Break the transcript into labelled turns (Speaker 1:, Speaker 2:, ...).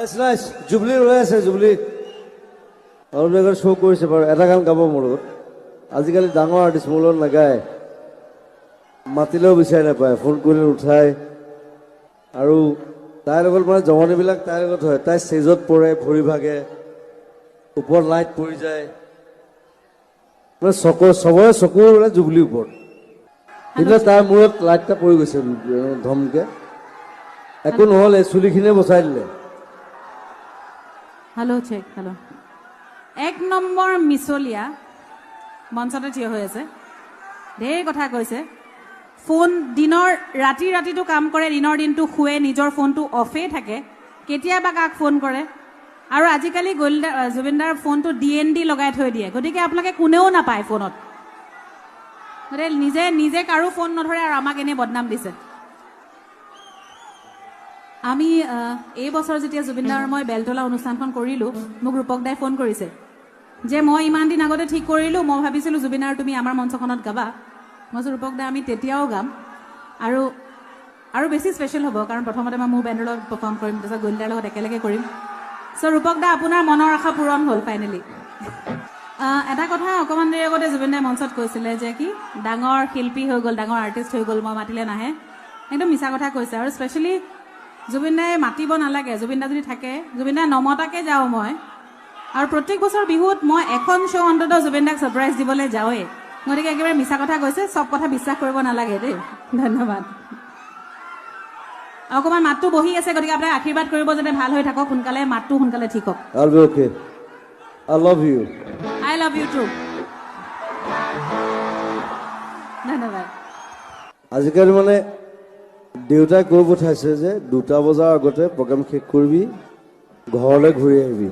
Speaker 1: It's nice. Jubilee ৰৈ আছে Jubilee. আৰু এবাৰ শ্ব' কৰিছে বাৰু এটা গান গাব মোৰ লগত আজিকালি ডাঙৰ আৰ্টিষ্ট মোৰ লগত নাগায় মাতিলেও বিচাৰি নাপায় ফোন কৰিলে উঠায় আৰু তাইৰ লগত মানে জমনিবিলাক তাইৰ লগত হয় তাই ষ্টেজত পৰে ভৰি ভাগে ওপৰত লাইট পৰি যায় মানে চবৰে চকুৰ মানে জুবলিৰ ওপৰত কিন্তু তাৰ মূৰত লাইট এটা পৰি গৈছে ধমকে একো নহ'ল এই চুলিখিনিয়ে বচাই দিলে
Speaker 2: হেল্ল' চেক হেল্ল' 1 নম্বৰ মিছলীয়া মঞ্চতে থিয় হৈ আছে ঢেৰ কথা কৈছে ফোন দিনৰ ৰাতিটো কাম কৰে দিনৰ দিনটো শুৱে নিজৰ ফোনটো অফে থাকে কেতিয়াবা কাক ফোন কৰে আৰু আজিকালি জুবিনদাৰ ফোনটো DND লগাই থৈ দিয়ে গতিকে আপোনালোকে কোনেও নাপায় ফোনত নিজে কাৰো ফোন নধৰে আৰু আমাক এনে বদনাম দিছে আমি এই বছৰ যেতিয়া জুবিনদাৰ মই বেলতলা অনুষ্ঠানখন কৰিলোঁ মোক ৰূপক দাই ফোন কৰিছে যে মই ইমান দিন আগতে ঠিক কৰিলোঁ মই ভাবিছিলোঁ জুবিনাৰ তুমি আমাৰ মঞ্চখনত গাবা মই ৰূপক দা আমি তেতিয়াও গাম আৰু বেছি স্পেচিয়েল হ'ব কাৰণ প্ৰথমতে মই মোৰ বেণ্ডৰ লগত পাৰফৰ্ম কৰিম তাৰপিছত গোলদাৰ লগত একেলগে কৰিম চ' ৰূপক দা আপোনাৰ মনৰ আশা পূৰণ হ'ল ফাইনেলি এটা কথা অকণমান দেৰি আগতে জুবিন দাই মঞ্চত কৈছিলে যে কি ডাঙৰ শিল্পী হৈ গ'ল ডাঙৰ আৰ্টিষ্ট হৈ গ'ল মই মাতিলে নাহে একদম মিছা কথা কৈছে আৰু স্পেচিয়েলি জুবিন দাই মাতিব নালাগে জুবিন দা যদি থাকে জুবিন দাই নমতাকে যাওঁ মই আৰু প্ৰত্যেক বছৰ বিহুত মই এখন শ্ব' অন্ততঃ জুবিন দাক ছাৰপ্ৰাইজ দিবলৈ যাওঁৱেই গতিকে একেবাৰে মিছা কথা কৈছে চব কথা বিশ্বাস কৰিব নালাগে দেই ধন্যবাদ অকণমান মাতটো বহি আছে গতিকে আপোনাক আশীৰ্বাদ কৰিব যাতে ভাল হৈ থাকক সোনকালে মাতটো সোনকালে ঠিক হওক
Speaker 1: I'll be okay. I love you.
Speaker 2: I love you too. ধন্যবাদ
Speaker 1: আজিকালি মানে দেউতাই কৈ পঠাইছে যে 2টা বজাৰ আগতে প্ৰগ্ৰাম শেষ কৰিবি ঘৰলৈ ঘূৰি আহিবি